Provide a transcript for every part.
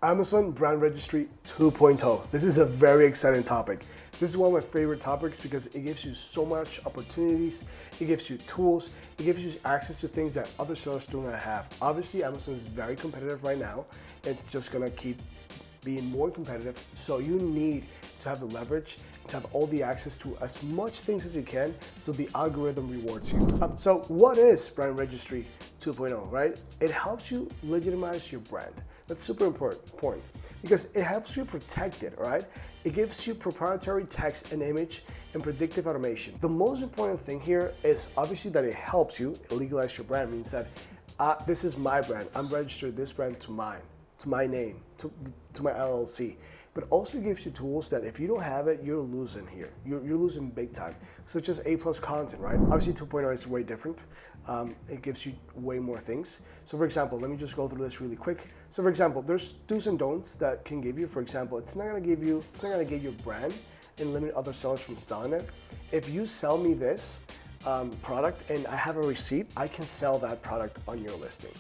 Amazon Brand Registry 2.0. This is a very exciting topic. This is one of my favorite topics because it gives you so much opportunities, it gives you tools, it gives you access to things that other sellers do not have. Obviously, Amazon is very competitive right now. It's just gonna keep being more competitive. So you need to have the leverage, to have all the access to as much things as you can so the algorithm rewards you. So what is Brand Registry 2.0, right? It helps you legitimize your brand. That's super important because it helps you protect it, right? It gives you proprietary text and image and predictive automation. The most important thing here is obviously that it helps you legalize your brand. It means that this is my brand. I'm registered this brand to mine, to my name, to my LLC. But also gives you tools that if you don't have it, you're losing here. You're losing big time. Such as A+ content, right? Obviously 2.0 is way different. It gives you way more things. So for example, let me just go through this really quick. So for example, there's do's and don'ts that can give you. For example, it's not gonna get your brand and limit other sellers from selling it. If you sell me this product and I have a receipt, I can sell that product on your listing.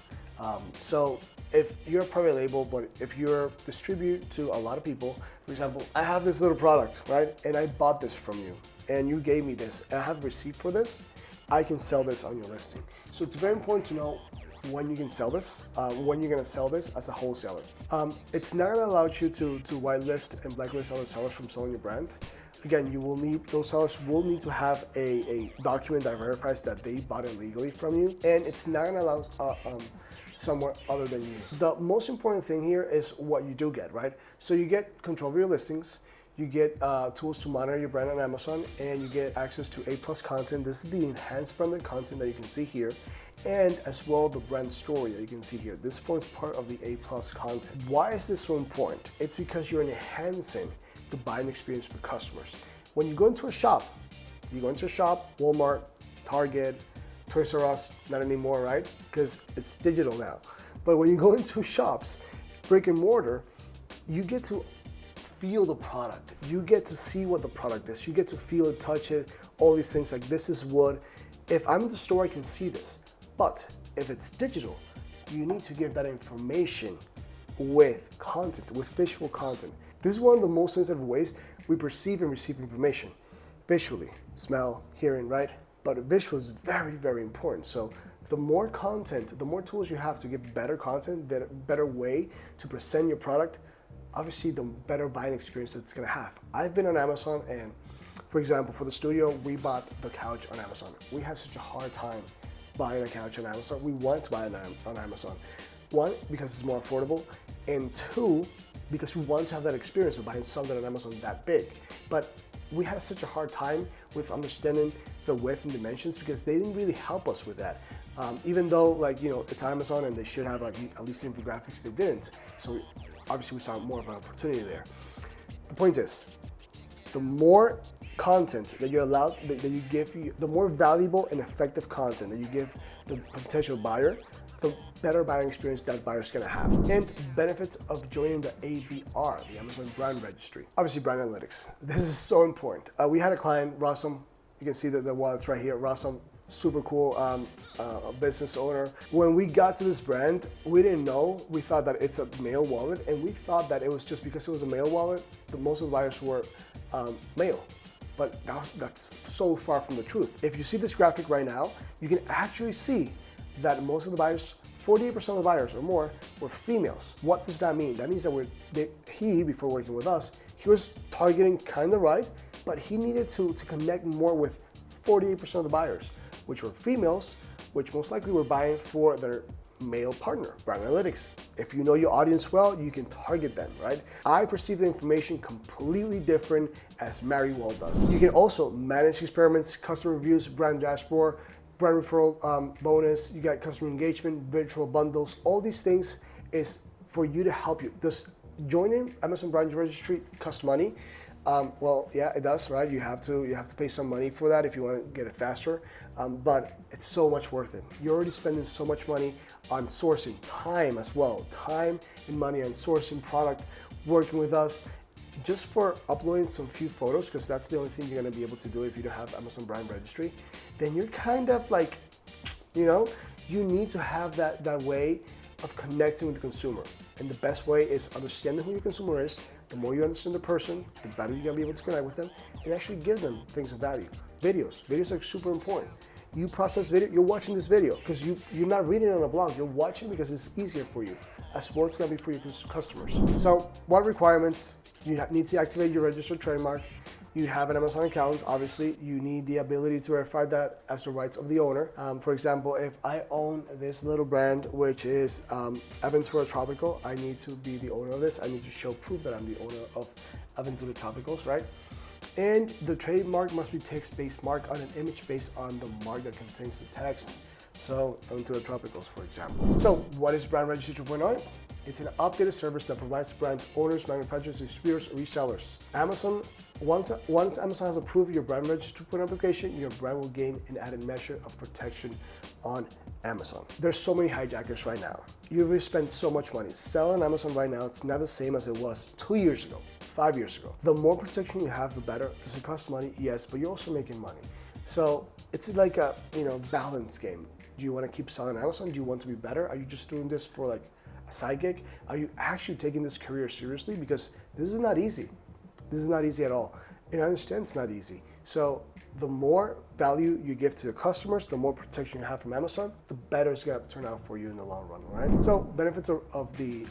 So if you're a private label, but if you're distribute to a lot of people, for example, I have this little product, right? And I bought this from you and you gave me this and I have a receipt for this, I can sell this on your listing. So it's very important to know when you can sell this, when you're gonna sell this as a wholesaler. It's not gonna allow you to whitelist and blacklist other sellers from selling your brand. Again, those sellers will need to have a document that verifies that they bought it legally from you, and it's not gonna allow somewhere other than you. The most important thing here is what you do get, right? So you get control of your listings, you get tools to monitor your brand on Amazon, and you get access to A+ content. This is the enhanced branded content that you can see here, and as well the brand story that you can see here. This forms part of the A+ content. Why is this so important? It's because you're enhancing the buying experience for customers. When you go into a shop, Walmart, Target, Toys R Us, not anymore, right? Because it's digital now. But when you go into shops, brick and mortar, you get to feel the product. You get to see what the product is. You get to feel it, touch it, all these things like this is wood. If I'm in the store, I can see this. But if it's digital, you need to give that information with content, with visual content. This is one of the most sensitive ways we perceive and receive information. Visually, smell, hearing, right? But visual is very, very important. So the more content, the more tools you have to get better content, better way to present your product, obviously the better buying experience that it's gonna have. I've been on Amazon and, for example, for the studio, we bought the couch on Amazon. We had such a hard time buying a couch on Amazon. We wanted to buy it on Amazon. One, because it's more affordable, and two, because we want to have that experience of buying something on Amazon that big. But we had such a hard time with understanding the width and dimensions because they didn't really help us with that. Even though it's Amazon and they should have at least infographics, they didn't. So obviously we saw more of an opportunity there. The point is, the more content that you're allowed, that you give, the more valuable and effective content that you give the potential buyer, the better buying experience that buyer's gonna have. And benefits of joining the ABR, the Amazon Brand Registry. Obviously, brand analytics. This is so important. We had a client, Rassam, you can see the wallet's right here, Rassam, super cool business owner. When we got to this brand, we didn't know, we thought that it's a mail wallet, and we thought that it was just because it was a mail wallet, that most of the buyers were male. But that's so far from the truth. If you see this graphic right now, you can actually see that most of the buyers, 48% of the buyers or more, were females. What does that mean? That means that he, before working with us, he was targeting kind of right, but he needed to connect more with 48% of the buyers, which were females, which most likely were buying for their male partner. Brand analytics. If you know your audience well, you can target them, right? I perceive the information completely different as Marywell does. You can also manage experiments, customer reviews, brand dashboard, brand referral bonus, you got customer engagement, virtual bundles. All these things is for you to help you. Does joining Amazon Brand Registry cost money? Well, yeah, it does, right? You have to pay some money for that if you want to get it faster, but it's so much worth it. You're already spending so much money on sourcing, time as well, time and money on sourcing product, working with us, just for uploading some few photos, because that's the only thing you're gonna be able to do if you don't have Amazon Brand Registry, then you're kind of like, you need to have that way of connecting with the consumer. And the best way is understanding who your consumer is. The more you understand the person, the better you're gonna be able to connect with them and actually give them things of value. Videos are super important. You process video, you're watching this video because you're not reading it on a blog, you're watching because it's easier for you, as well as it's gonna be for your customers. So what requirements? You need to activate your registered trademark. You have an Amazon account, obviously. You need the ability to verify that as the rights of the owner. For example, if I own this little brand, which is Aventura Tropical, I need to be the owner of this. I need to show proof that I'm the owner of Aventura Tropicals, right? And the trademark must be text-based mark on an image based on the mark that contains the text. So, Aventura Tropicals, for example. So, what is Brand Registry 2.0? It's an updated service that provides brand owners, manufacturers, distributors, resellers. Once Amazon has approved your Brand Registry 2.0 application, your brand will gain an added measure of protection on Amazon. There's so many hijackers right now. You've spent so much money. Selling on Amazon right now, it's not the same as it was 2 years ago, 5 years ago. The more protection you have, the better. Does it cost money? Yes, but you're also making money. So it's like a balance game. Do you want to keep selling on Amazon? Do you want to be better? Are you just doing this for like a side gig? Are you actually taking this career seriously? Because this is not easy. This is not easy at all. And I understand it's not easy. So the more value you give to your customers, the more protection you have from Amazon, the better it's gonna turn out for you in the long run, right? So benefits of the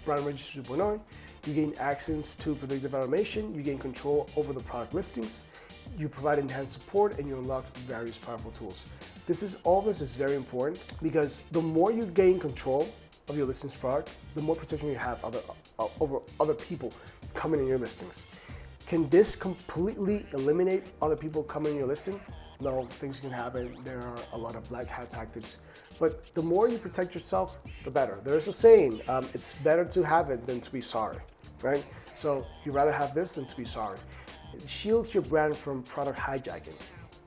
Brand Registry 2.0, you gain access to predictive automation, you gain control over the product listings, you provide enhanced support, and you unlock various powerful tools. All this is very important because the more you gain control of your listings product, the more protection you have over other people coming in your listings. Can this completely eliminate other people coming in your listing? No, things can happen. There are a lot of black hat tactics. But the more you protect yourself, the better. There's a saying, it's better to have it than to be sorry, right? So you'd rather have this than to be sorry. It shields your brand from product hijacking,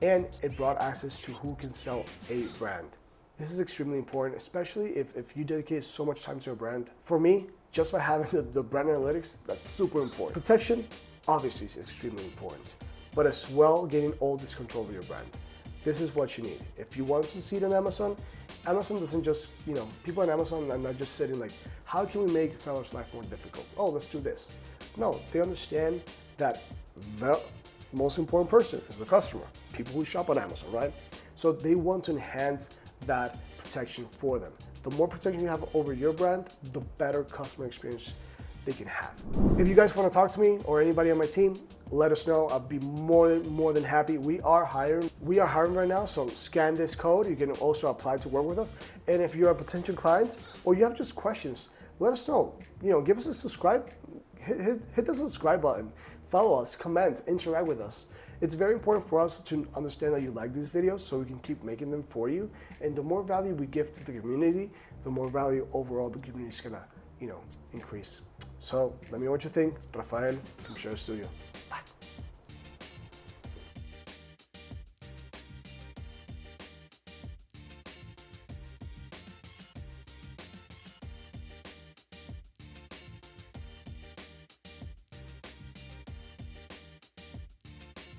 and it brought access to who can sell a brand. This is extremely important, especially if you dedicate so much time to your brand. For me, just by having the brand analytics, that's super important. Protection, obviously, is extremely important, but as well, getting all this control over your brand. This is what you need. If you want to succeed on Amazon, Amazon doesn't just, people on Amazon are not just sitting like, how can we make sellers' life more difficult? Oh, let's do this. No, they understand that the most important person is the customer, people who shop on Amazon, right? So they want to enhance that protection for them. The more protection you have over your brand, the better customer experience they can have. If you guys want to talk to me or anybody on my team, let us know. I'll be more than happy. We are hiring right now, so scan this code. You can also apply to work with us. And if you're a potential client or you have just questions, let us know. Give us a subscribe, hit the subscribe button, follow us, comment, interact with us. It's very important for us to understand that you like these videos so we can keep making them for you. And the more value we give to the community, the more value overall the community is gonna, increase. So let me know what you think. Rafael from Share Studio. Bye.